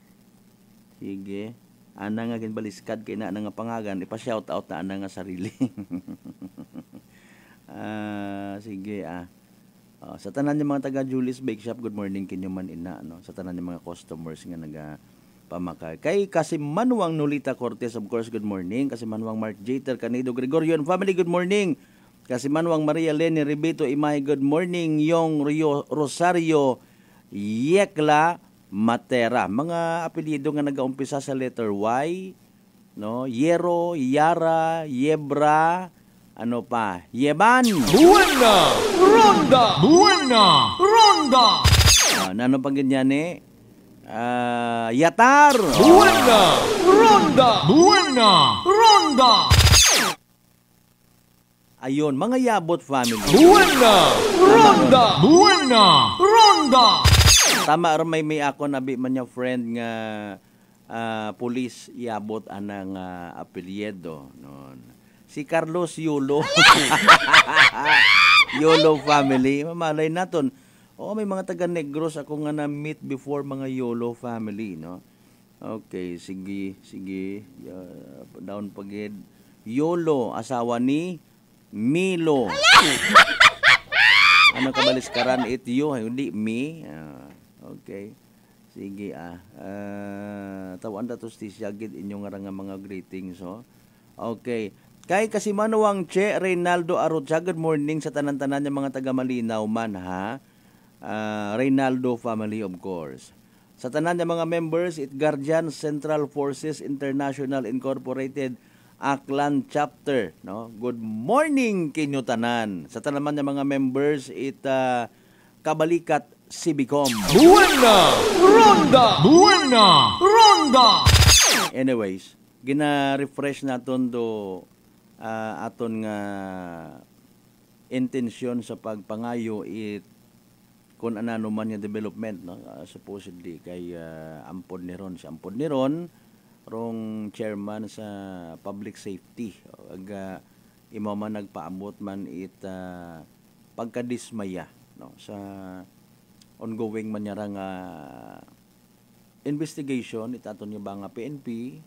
Sige. Ana nga ginbaliskad kay na nga pangagan ipa-shout out na ana nga sarili. Sige sa tanan ng mga taga Julie's Bake Shop, good morning kinyo man ina no sa tanan ng mga customers nga naga pamakay kay Kasimanwang Nolita Cortez, of course good morning. Kasimanwang Mark Jeter Canido Gregorio and family, good morning. Kasimanwang Maria Leni Ribito Imay, good morning. Yung Rosario Yekla Matera, mga apelyido nga nagaumpisa sa letter Y no, Yero, Yara, Yebra, ano pa? Yeban! Buena! Ronda! Buena! Ronda! Nano pang ganyan Yatar! Buena! Ronda! Buena! Ronda! Ayun, mga Yabot family. Buena! Ronda! Buena! Ronda! Tama rin may ako nabi man niya friend nga police Yabot anang apelyido noon. Si Carlos Yolo. Yolo family. Mamalay naton. May mga taga Negros ako nga na-meet before mga Yolo family, no? Okay, sige. Down pagid. Yolo, asawa ni Milo. Ano kabaliskaran it you, hindi me. Okay. Sige tawan datos ti siagid inyong nga mga greetings, Okay. Kay Kasimanwang Che Reynaldo Arutza, good morning sa tanan-tanan ng mga taga Malinaw man ha. Reynaldo family, of course. Sa tanan ng mga members, Guardian Central Forces International Incorporated Aklan Chapter, no? Good morning kinyo tanan. Sa tanan ng mga members, Kabalikat Cibicom. Buena! Ronda! Buena! Ronda! Anyways, gina-refresh naton do aton nga intensyon sa pagpangayo kung anano man yung development, no? Supposedly kay ampod ni ron rong chairman sa public safety. Aga imo man nagpaamot man it pagkadismaya no sa ongoing man niya nga investigation itaton niya ba nga PNP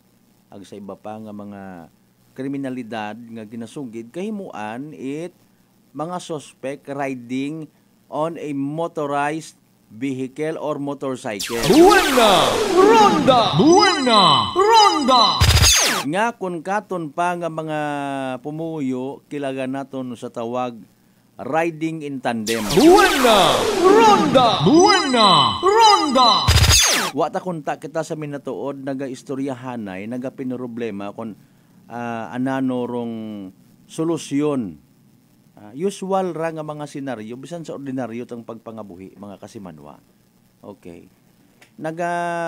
ag sa iba pa nga mga kriminalidad nga ginasugid kahimuan it mga suspect riding on a motorized vehicle or motorcycle. Buena! Ronda! Buena! Ronda! Nga kung katon pa nga mga pumuyo, kilaga naton sa tawag riding in tandem. Buena! Ronda! Buena! Ronda! Wata kunta kita sa minatuod, naga-istoryahanay, naga-pinroblema kung anano rong solusyon. Usual ra nga mga senaryo bisan sa ordinaryo tang pagpangabuhi mga kasimanwa. Okay.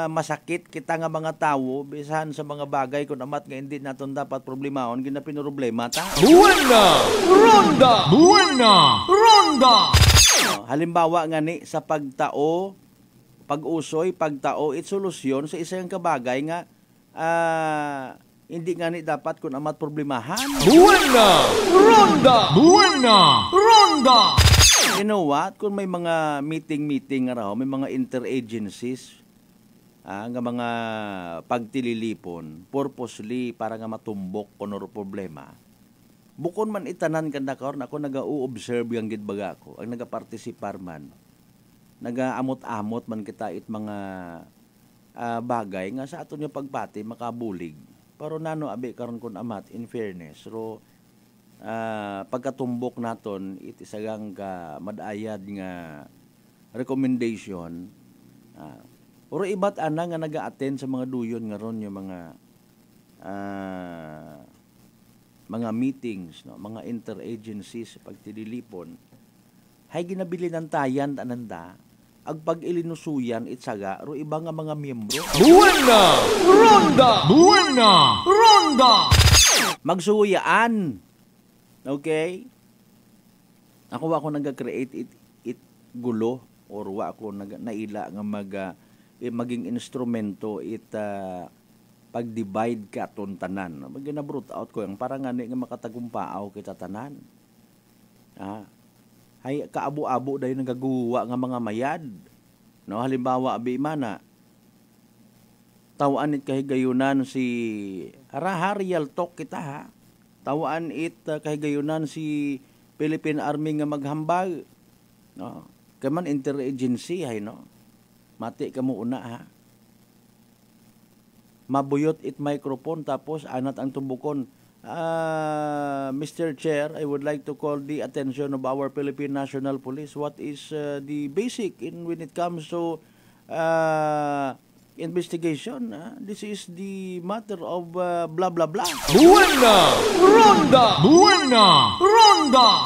Masakit kita nga mga tawo bisan sa mga bagay kun amat nga hindi naton dapat problemahon ginapinoproblema ta. Buena! Ronda! Buena! Ronda! Halimbawa nga ni sa pagtao, pag-usoy, pagtao it solusyon sa isang kabagay nga hindi nga ni dapat kung amat problemahan. Buena! Ronda! Buena! Ronda! You know what? Kung may mga meeting nga raw, may mga interagencies, nga mga pagtililipon, purposely para nga matumbok kung ano problema. Bukon man itanan kanda karon ako naga-u-observe yung gidbaga ko, ang naga-participar man. Naga-amot-amot man kita it mga bagay nga sa aton yung pagpati makabulig. Pero nano abi karon kun amat in fairness so pagkatumbok naton iti sagang ka madayad nga recommendation oro ibat ana nga naga-attend sa mga duyon nga ron yung mga meetings no mga interagencies pagtililipon hay ginabili ng tayan ananda ag pag-ilinusuyan itsaga ro iba nga mga miyembro. Buena! Ronda! Buena! Ronda! Magsuyaan. Okay? Ako nag-create it gulo or ako naila nga maging instrumento pag-divide ka aton tanan. Magina-brute out ko yung parang nga makatagumpaaw kita tanan. Hay kaabo-abo dayon nagaguwa nga mga mayad. No halimbawa abi mana tawaan it kahigayunan si Haraharial talk kita ha. Tawaan it kahigayunan si Philippine Army nga maghambal. No. Kaman interagency hay no. Mati ka mo una ha. Mabuyot it microphone tapos anat ang tumbukon. Mr. Chair, I would like to call the attention of our Philippine National Police. What is the basic when it comes to investigation? This is the matter of blah blah blah. Buena! Ronda! Buena! Ronda!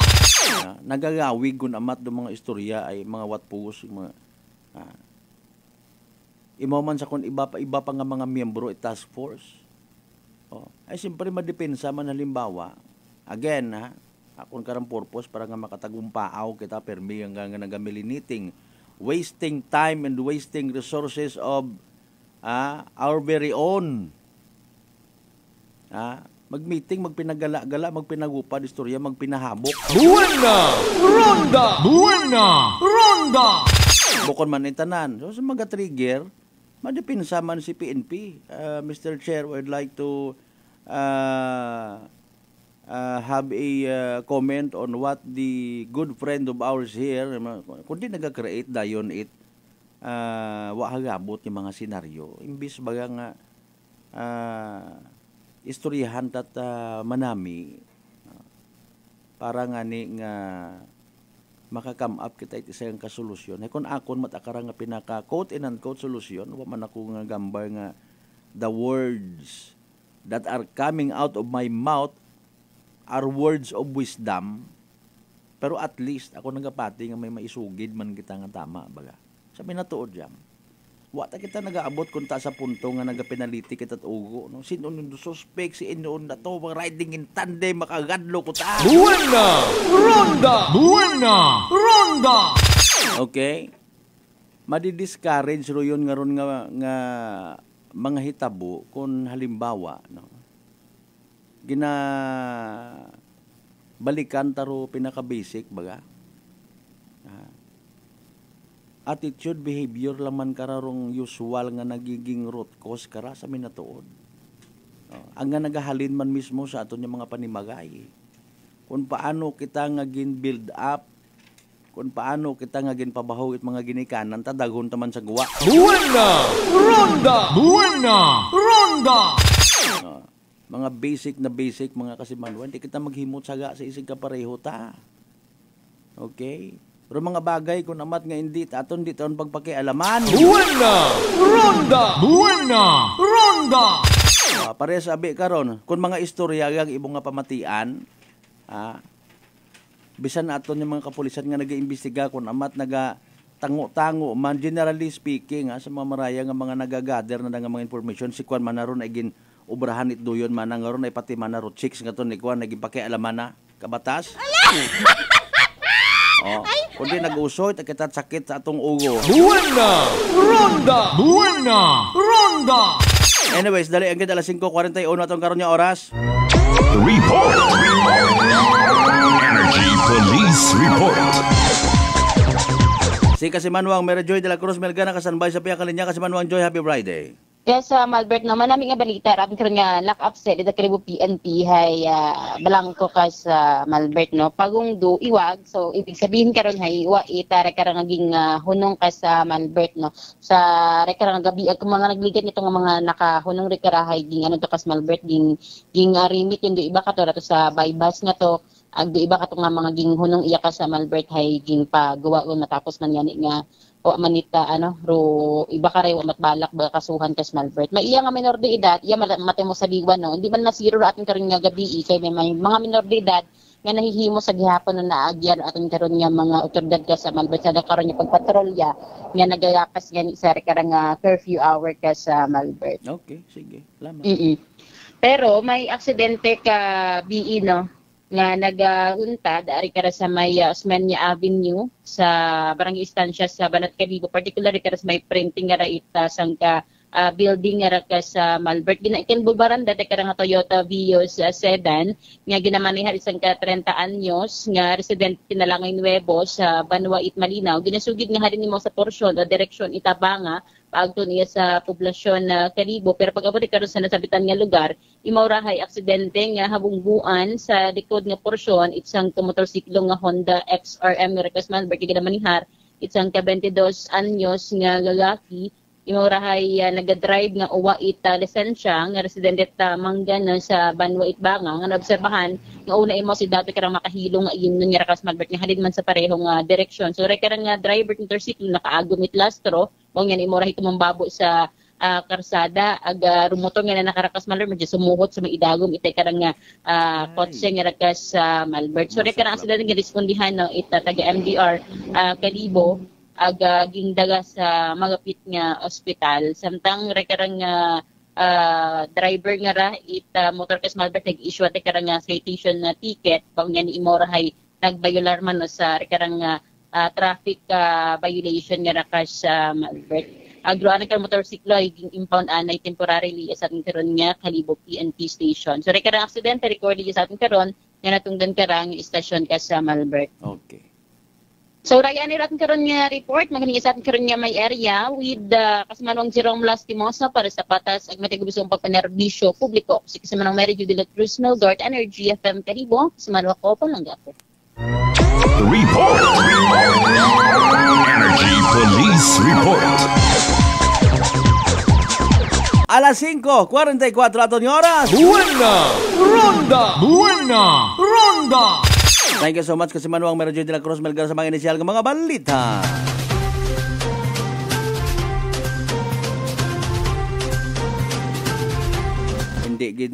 Nagagawig kung amat do mga istorya ay mga watpus, mga imaman sa kung iba pa nga mga miyembro at task force. Ay siyempre madepensa man halimbawa. Again, akong karang purpose para nga makatagumpaaw kita permi nga nagamiliniting wasting time and wasting resources of our very own. Mag-meeting, magpinagala-gala, magpinagupad istorya, magpinahabok. Buena! Ronda! Buena! Ronda! Bukod man itanan. So sa mga trigger, madepinsa man si PNP. Mr. Chair, I'd like to have a comment on what the good friend of ours here, kundi nag-create dayon it, wahagabot yung mga senaryo. Imbis baga nga, istoryahan tat manami, para nga ni nga maka-come up kita iti sayang kasolusyon. Kung akon matakara nga pinaka quote and unquote solusyon, wa man ako nga gambar nga the words that are coming out of my mouth are words of wisdom. Pero at least ako nagapati nga may maisugid man kita nga tama baga. Sabi na tuod jam. Wata kita nagaabot kung ta sa punto nga nagapinaliti kita at ugo. No? Sino nung suspect si Inoon na to, riding in tandem, makagadlo ko ta. Buena! Ronda! Buena! Ronda! Okay? Madi-discourage ro yun nga ron nga mga hitabo kung halimbawa no, balikan taro pinaka-basic baga. Attitude, behavior laman kararong usual nga nagiging root cause kara sa minatuod. Ang nga nagahalin man mismo sa aton yung mga panimagay. Kung paano kita nga gin-build up, kung paano kita nga ginpabaho at mga ginikanan, tadaghon taman sa guwa. Buena! Ronda! Buena! Ronda! Mga basic, mga kasimanwan, hindi kita maghimot saga sa isig kapareho ta. Okay? Pero mga bagay kung amat nga hindi, aton dito ang pagpakialaman. Buena! Ronda! Buena! Ronda! Pare sabi karon, kung mga istorya yang ibong nga pamatian, bisan aton yung mga kapulisan nga nag-iimbestiga kung amat tango-tango man, generally speaking, sa mga maraya nga mga nagagather na nga mga information, si Kwan Manaron ay gin ubrahan it doyon man nga ron ay pati manaro chicks nga to ni Kwan naging pakialaman na kabatas. Kundi nag-usoy kita sakit sa atong ugo. Buena! Ronda! Buena! Ronda! Anyways, dali ang kita alas 5:41 atong karon nga oras. Report! Energy Police Report! Si Kasimanwang Mary Joy de la Cruz Melgana kasanbay sa piyang kalinya. Kasimanwang Joy, happy Friday. Yes, Malbert, naman namin nga balita, rabi karon nga lock up set ida kalibo PNP hay balangko ka sa Malbert no. Pagong do iwag, so ibig sabihin karon hay iwa itara karang naging hunong ka sa Malbert no. Sa rekarang gabi kung mga nagligat nito nga mga nakahunong rekarahay ging ano to kas Malbert ging rimit yung do iba ka to sa bypass nga to. Ag do iba ka to nga mga ging hunong iya ka sa Malbert hay ging pagawa ko natapos man yani nga o manita ro iba ka rewa matbalak ba kasuhan kas Malbert. May iya nga minor de edad, iya mate mo sa diwan no. Hindi man na zero atin karon nga gabi kay may mga minor de edad nga nahihimo sa gihapon na naagyan atin karon nga mga otoridad ka sa Malbert sa karon nga pagpatrolya nga nagayakas nga sa karang curfew hour ka sa Malbert. Okay, sige. Salamat. Pero may aksidente ka BE no nga nagahunta dari kara sa may Osmeña Avenue sa Barangay Estancia sa Banat Calibo, particularly kara sa may printing nga raita sang ka building nga ka sa Malbert. Ginaikin bulbaran dati kara nga Toyota Vios sedan nga ginamanihan isang ka 30 anyos nga resident Pinalangay Nuevo sa Banwa It Malinaw. Ginasugid nga halin nimo sa porsyon o direksyon Itabanga paagto niya sa poblasyon na Calibo, pero pag-abot karon sa nasabitan nga lugar, imawrahay aksidente nga habungbuan sa likod nga porsyon isang motorsiklo nga Honda XRM nga rekas Malbert ginamanihar isang ka 22 anyos nga lalaki. Imawrahay nagadrive nga uwa ita lisensya nga residente ta Manggana sa Banwa Itbanga nga naobserbahan nga una imo si dati karang makahilong nga iyon nga rekas Malbert nga halin man sa parehong direksyon. So karang nga driver ng motorsiklo nakaagumit lastro mo nga imo rahi tumambabo sa karsada ag rumotor nga na nakarakas Malbert medyo sumuhot sa may idagom itay karang nga kotse nga rakas sa Malbert. So karang sila nga respondihan no ita taga MDR Calibo ag gingdaga sa magapit nga ospital samtang rekarang driver nga ra ita motor kas Malbert nag-issue ate karang citation na ticket pag nga ni imo rahay nagbayular man no, sa rekarang traffic violation nga ra kas Malbert. Agroan ka motorsiklo ay impound anay temporarily sa ating karon nga Calibo PNP station. So rekarang aksidente recorded sa ating karon nga natungdan karang istasyon ka sa Malbert. Okay. So rayaan natin karon nga report maganing sa atin karon nga may area with Kasimanwang Jerome Lastimosa para sa patas ag matigubusong pagpanerbisyo publiko. Si Kasimanwang Mary Judy La Cruz Melgard Energy FM Calibo, Kasimanwang ko palanggapo. Report! Energy Police Report! Alas 5:44 aton oras. Buena! Ronda! Buena! Ronda! Thank you so much Kasimanwang Mary Joy de la Cruz Melgar sa mga inisyal ng mga balita. Hindi gid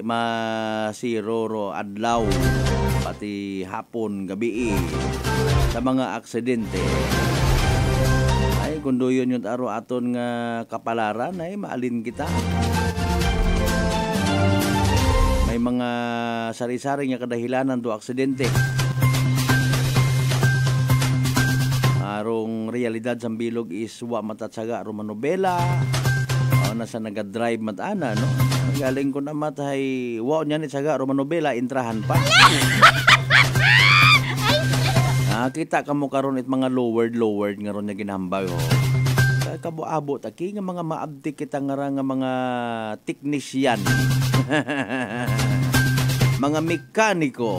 masiroro adlaw pati hapon gabi sa mga aksidente. Ay kundo yun yung aro aton nga kapalaran ay maalin kita. May mga sari-sari nga kadahilanan do aksidente. Arong realidad sa bilog is wa matatsaga aron manobela. mana sa nagadrive matana, no? Galing ko na matay, wow niya ni Saga, Romanobela, intrahan pa. Kita ka mo karon it mga lowered nga ron niya ginambay, ho. Kabuabot, aki nga mga maabdi kita nga mga teknisyan. Mga mekaniko.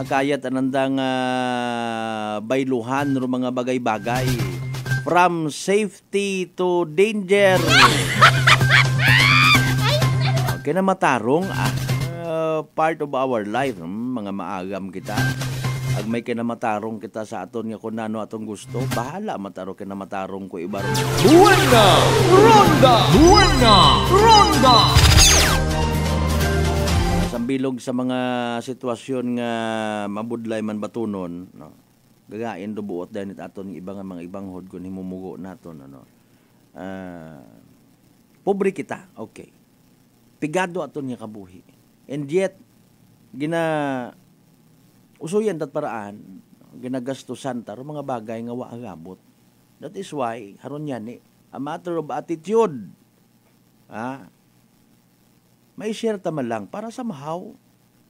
Kayat anandang bayluhan ro mga bagay-bagay. From safety to danger. Kinamatarong part of our life, mga maagam kita. Ag may kinamatarong kita sa aton nga kung ano atong gusto, bahala mataro kinamatarong ko iba ron. Buena Ronda! Buena Ronda! Sambilog sa mga sitwasyon nga mabudlay man batunon, no? Gagain do buot dahil aton ibang mga ibang hod kung himumugo naton, ano. Pobre kita, okay. Pigado aton nga kabuhi. And yet, usuyan dat paraan, ginagastusan taro mga bagay nga waagabot. That is why, haron yan a matter of attitude. May share tama lang para somehow,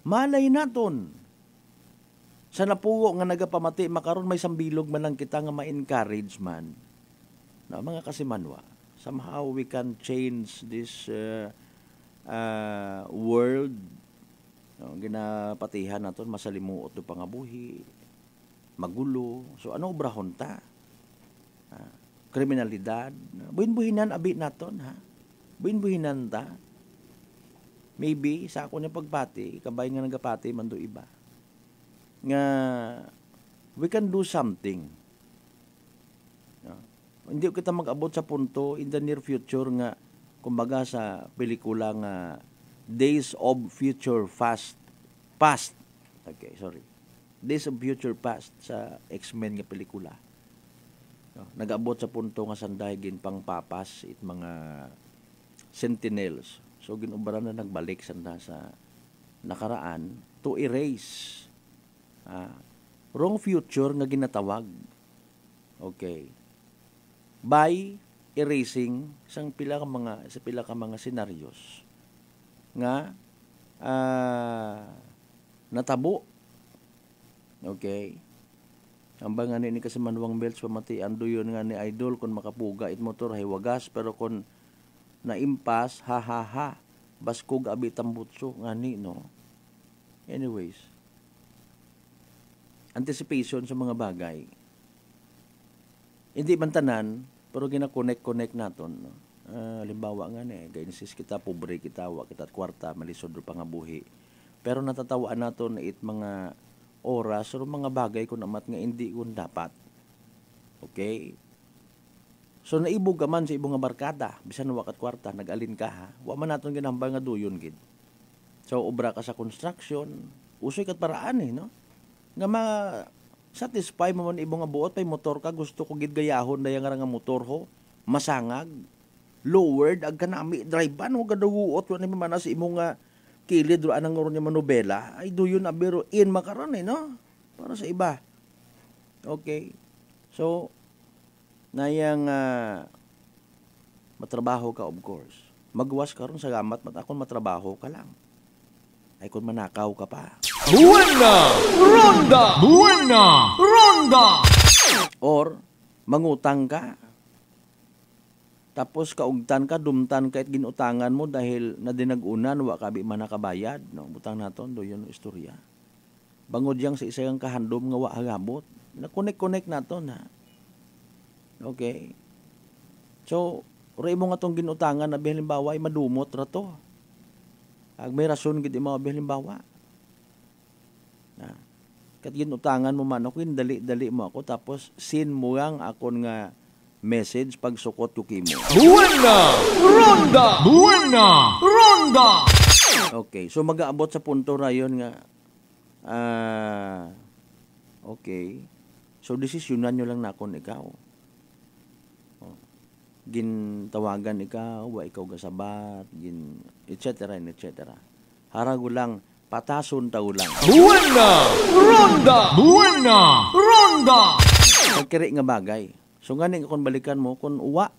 malay naton. Sa napuwo nga nagapamati, makaron may sambilog man lang kita nga ma-encourage man. Na mga kasimanwa, somehow we can change this world. Ginapatihan naton masalimuot do pangabuhi, magulo. So ano obrahon ta? Kriminalidad. Buhin-buhinan abi naton, ha? Buhin-buhinan ta. Maybe sa ako niya pagpati, kabay nga nagapati man do iba. Nga we can do something. Hindi kita mag-abot sa punto in the near future nga kumbaga sa pelikula nga Days of Future Past. Okay, sorry. Days of Future Past sa X-Men nga pelikula. Nag-abot sa punto nga sanday gin pang papas it mga Sentinels. So ginubara na nagbalik sanda sa nakaraan to erase. Wrong future nga ginatawag. Okay. By erasing sa pila ka mga scenarios nga natabo. Okay. Ang bang ni kasi Manuang Belts pamati ando yun nga ni idol kung makapuga it motor hay wagas pero kung naimpas ha baskog abi tambutso ngani no. Anyways, anticipation sa mga bagay. Hindi man tanan pero gina-connect naton, no. Halimbawa nga gainsis kita, pobre kita, wa kita kwarta, malisod ro pangabuhi. Pero natatawaan naton it mga oras o mga bagay kung amat nga hindi kun dapat. Okay? So naibog ka man sa ibong nga barkada, bisan wa kat kwarta, nag-alin ka, ha? Wa man naton ginambal nga duyon gid. So obra ka sa construction, usoy kat paraan no? Nga satisfy mo man ibong nga buot pay motor ka, gusto ko gid gayahon daya nga motor ho, masangag. Lowered ag kanami drive-an mo gaduot wa ni mana sa imong nga kilid ro anang ron nga nobela ay duyon na biro in makaron no para sa iba. Okay, so nayang matrabaho ka, of course, magwas karon sa gamat akon matrabaho ka lang ay kun manakaw ka pa. Buena Ronda! Buena Ronda! Or mangutang ka. Tapos kaugtan ka, dumtan ka at ginutangan mo dahil na dinagunan, wa kabi man nakabayad. No? Butang naton, do yun istorya. Bangod yang sa isang kahandom nga wa hagabot. Na-connect naton, ha? Okay. So, ray mo nga tong ginutangan na bihalimbawa ay madumot rato. Ag may rason gid mo bihalimbawa. Kat ginutangan mo man ako, dali mo ako, tapos sin mo yang akon nga message pag sukot ko kimo. Buena Ronda! Buena Ronda! Okay, so mag-aabot sa punto na yun nga okay. So desisyonan nyo lang na akon ikaw. Gintawagan ikaw, wa ikaw gasabat, etc. Harago lang, patason tao lang. Buena Ronda! Buena Ronda! Pagkiri nga bagay. So nga kung balikan mo, kung uwa,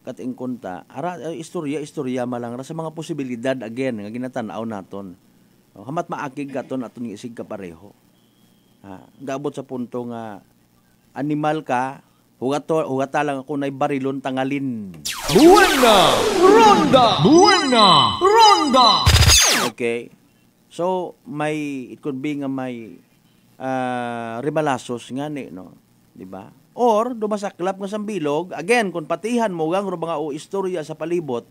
kating kunta istorya malang ra sa mga posibilidad again nga ginatan-aw naton. Hamat maakig katon aton isig ka pareho. Gabot sa punto nga animal ka, hugata lang ako na barilon tangalin. Ronda! Okay. So, it could be nga may rimalasos nga ni, no? Diba? Or, dumasaklap nga sambilog, again, kung patihan mo gang mga istorya sa palibot,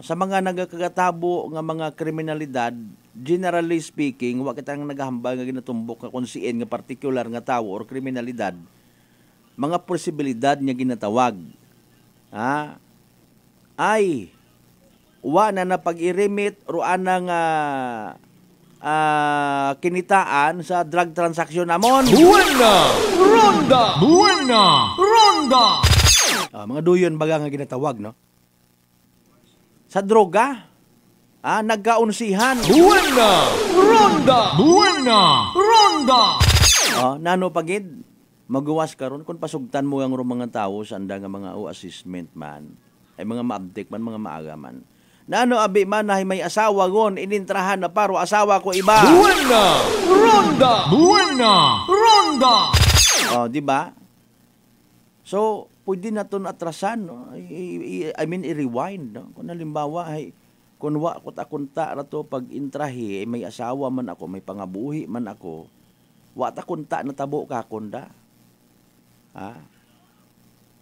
sa mga nagakagatabo nga mga kriminalidad, generally speaking, wa kitang naghahambal nga ginatumbok nga konsiin nga particular nga tawo or kriminalidad, mga posibilidad nga ginatawag. Ay wa na napag-irimit ruana nga kinitaan sa drug transaction namon. Ronda! Mga duyon baga nga ginatawag, no? Sa droga, nagkaunsihan. Ronda! Nano pagid, magawas karon kung pasugtan mo ang mga tao sa anda nga mga assessment man, ay mga maabdik man, mga maaga man. Nano abi man ay may asawa gon, inintrahan na paro asawa ko iba. Ronda! Di ba? So, pwede na ito atrasan, no? I mean, i-rewind, no? Kung halimbawa, kung wa ko takunta na to pag intrahi, may asawa man ako, may pangabuhi man ako, wa takunta na tabo ka kunda.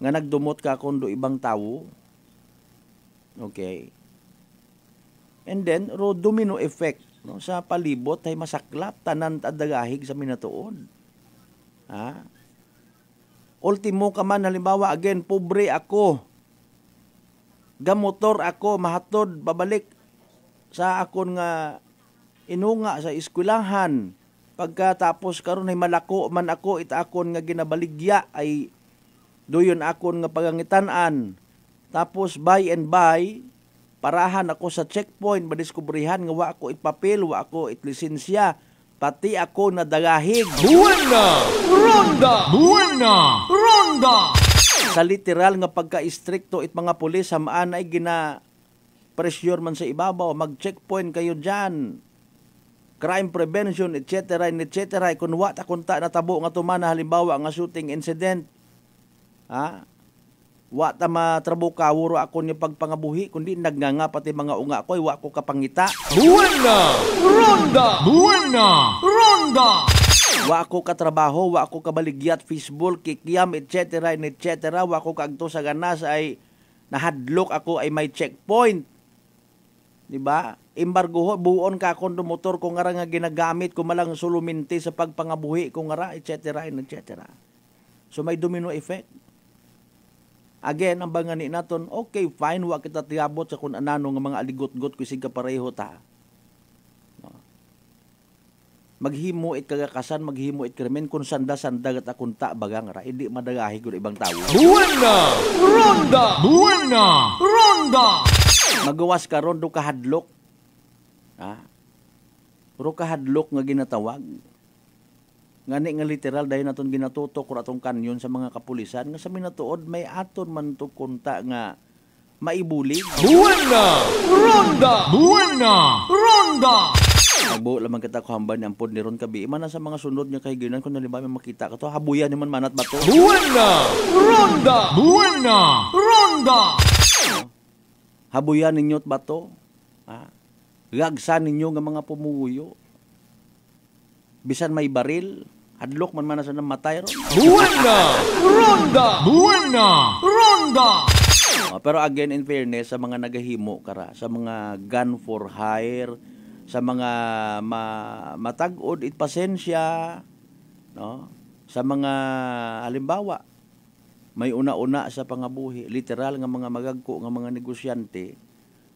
Nga nagdumot ka kundo ibang tao. Okay. And then, domino effect, no? Sa palibot, ay masaklap, tanan tadagahig sa minatuon. Ultimo ka man, halimbawa, again, pobre ako. Gamotor ako, mahatod, babalik sa akon nga inunga sa eskwelahan. Pagkatapos karon ay malako man ako, ita akon nga ginabaligya, ay doyon akon nga pagangitan-an. Tapos, by and by, parahan ako sa checkpoint, madiskubrihan nga wa ako itpapel, wa ako itlisensya, pati ako nadagahig. Ronda! Sa literal nga pagka-istrikto it mga pulis, hamaan ay pressure man sa ibabaw, mag-checkpoint kayo dyan. Crime prevention, etc. Kung wa takunta na tabo nga tumana, halimbawa nga shooting incident, wa ta matrabuka, wuro ako niya pagpangabuhi, kundi nagnanga pati mga unga ko, wa ko kapangita. Ronda! Wa ko katrabaho, wa ko kabaligyat, fishbowl, kikiam, etc. Wa ko kaagto sa ganas ay nahadlok ako ay may checkpoint. Diba? Embargo, buon ka akong motor kung nga nga ginagamit ko malang suluminti sa pagpangabuhi kung nga, etc. So may domino effect. Again, ang bangani naton, okay, fine, wa kita tiabot sa kung anano nga mga aligot-got ko isig kapareho ta. Maghimo it kagakasan, maghimo it krimen, kung sanda-sanda at akunta bagang ra, hindi madagahi ko ibang tao. Ronda! Magawas ka ron, do kahadlok. Pero kahadlok nga ginatawag. Ngani nga literal dahil naton ginatutok or atong kanyon sa mga kapulisan nga sa minatuod may aton man to kunta nga maibulig. Ronda! Nagbuo lamang kita ko hamban ang pod ni ron kabi. Iman na sa mga sunod niya kay ginan kung nalimba may makita ka to, habuyan naman manat bato. Ronda! Habuyan ninyo't bato. Gagsan ninyo nga mga pumuyo. Bisan may baril, hadlok man na sa namatay ron. Ronda! Pero again, in fairness, sa mga nagahimo kara, sa mga gun for hire, sa mga matagod it pasensya, no? Sa mga halimbawa, may una-una sa pangabuhi, literal nga mga magagko nga mga negosyante,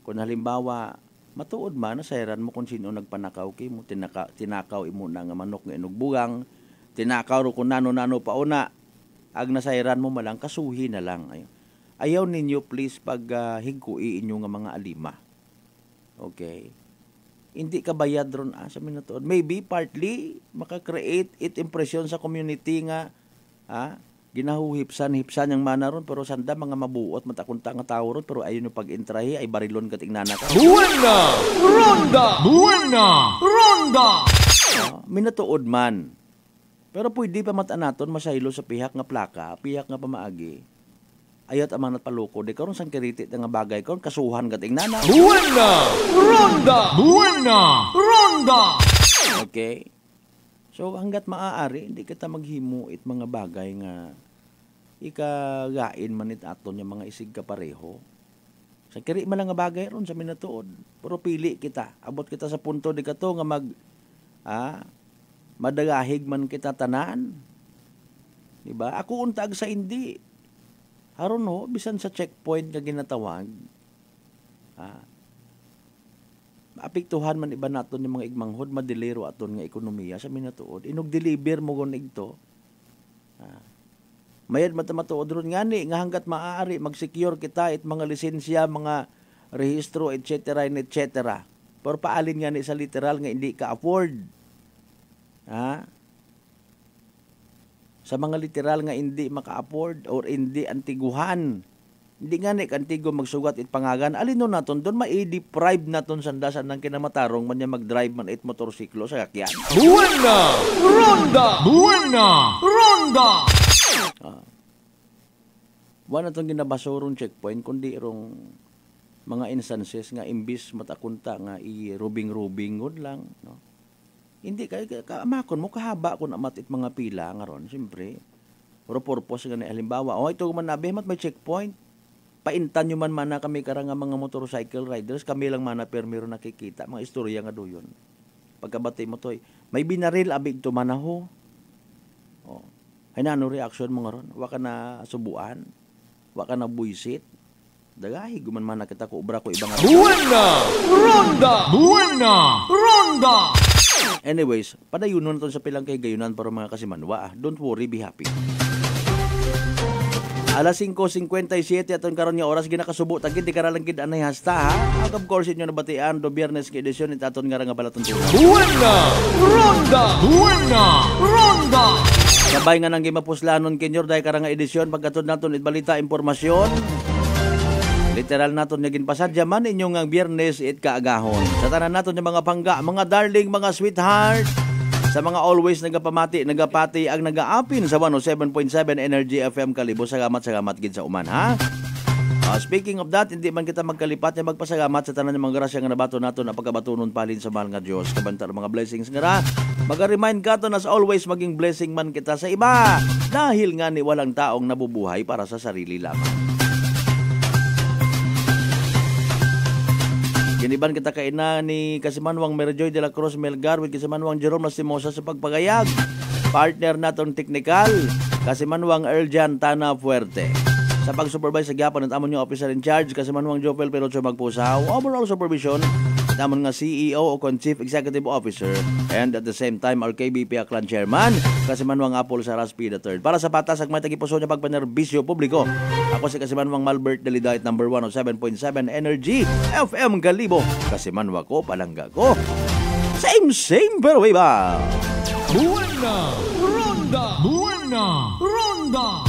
kung halimbawa matuod man, nasayran mo kung sino nagpanakaw kay mo, tinakaw imo na nga manok nga inugbugang, tinakaw ro kung nano-nano pauna, ag nasayran mo malang, kasuhi na lang. Ayaw ninyo please pag higkui inyo nga mga alima. Okay? Hindi ka bayad ron sa minatuod. Maybe partly, makakreate it impression sa community nga, Ginahuhipsan yung mana ron, pero sanda mga mabuot, matakunta nga tao ron, pero ayun yung pag-intrahi, ay barilon kating nana ka. Buena! Ronda! Buena! Ronda! Minatuod man. Pero pwede pa matanaton masaylo sa pihak nga plaka, pihak nga pamaagi. Ayat amanat paluko, di karon sang kiritit nga bagay karon kasuhan kating nana. Buena! Ronda! Buena! Ronda! Okay. So hanggat maaari, hindi kita maghimuit mga bagay nga ikagain manit aton yung mga isig ka pareho. Sa kiri man lang nga bagay ron sa minatuod. Pero pili kita. Abot kita sa punto di kato nga madagahig man kita tanan. Diba? Ako untag sa hindi. Haron ho, bisan sa checkpoint nga ginatawag. Apektuhan man iba naton yung mga igmanghod, madilero aton nga ekonomiya sa minatuod. Inog-deliver mo gon igto. Mayad matamatuod ron nga ni, nga hanggat maaari, mag-secure kita it mga lisensya, mga rehistro, etc. Pero paalin nga ni sa literal nga hindi ka afford. Sa mga literal nga hindi maka-afford or hindi antiguhan. Hindi nga ni kantigo magsugat it pangagan. Alin nun naton, doon ma-deprive naton sandasan ng kinamatarong man niya mag-drive man it motorsiklo sa kakyan. Buena! Ronda! Buena! Ronda! Wala itong ginabasurong checkpoint, kundi irong mga instances nga imbis matakunta nga i-rubing-rubing lang. No? Hindi, kaamakon mo, kahaba ko na matit mga pila nga ron, siyempre. Pero purpose nga na, halimbawa, ito man nabihimat may checkpoint. Paintan nyo man na kami karang mga motorcycle riders, kami lang man na permiro nakikita, mga istorya nga doon. Pagkabati mo to, may binaril abig to manaho. Ay na, ano reaction mo nga ron? Waka na subuan? Waka na buisit? Dagahi, guman nakita ko, ubra ko ibang... Buena! Ronda! Buena! Ronda! Anyways, padayunon natin sa pilang kay gayunan para mga kasimanwa. Don't worry, be happy. Alas 5:57 aton karon nga oras ginakasubo tagid di karalangkid anay hasta ha. Of course inyo nabatian do Biyernes nga edisyon itaton nga balaton tulo. Buena! Ronda! Buena! Ronda! Sabay nga nang gimapuslanon kinyor dahil karang edisyon pagkatod naton itbalita impormasyon. Literal naton nga ginpasadya man inyong nga Biyernes it kaagahon. Sa tanan naton nga mga pangga, mga darling, mga sweetheart, sa mga always nagapati ang nagaapin sa 107.7 Energy FM Kalibo. Salamat gid sa uman ha. Speaking of that, hindi man kita magkalipat nga magpasalamat sa tanan ng mga grasya nga nabato nato na pagkabatunon palin sa mahal nga Dios. Kabantar mga blessings nga maga-remind ka to as always maging blessing man kita sa iba dahil nga ni walang taong nabubuhay para sa sarili lamang. Giniban kita kaina ni Kasimanwang Merjoy de la Cruz Melgar with Kasimanwang Jerome Lastimosa sa pagpagayag. Partner naton teknikal, Kasimanwang Erjan Tana Fuerte. Sa pag-supervise sa gyapon at amon yung officer in charge, Kasimanwang Jopel Perocho Magpusaw. Overall supervision, amon nga CEO o Chief Executive Officer. And at the same time, our KBP Aklan Chairman, Kasimanwang Apol Saraspi III. Para sa patas, ang may tagipuso niya pagpanerbisyo publiko. Ako si Kasimanwang Malbert Dalidait, number 107.7 Energy FM Kalibo. Kasimanwa ko, palangga ko. Same, pero iba. Buena! Ronda! Buena! Ronda!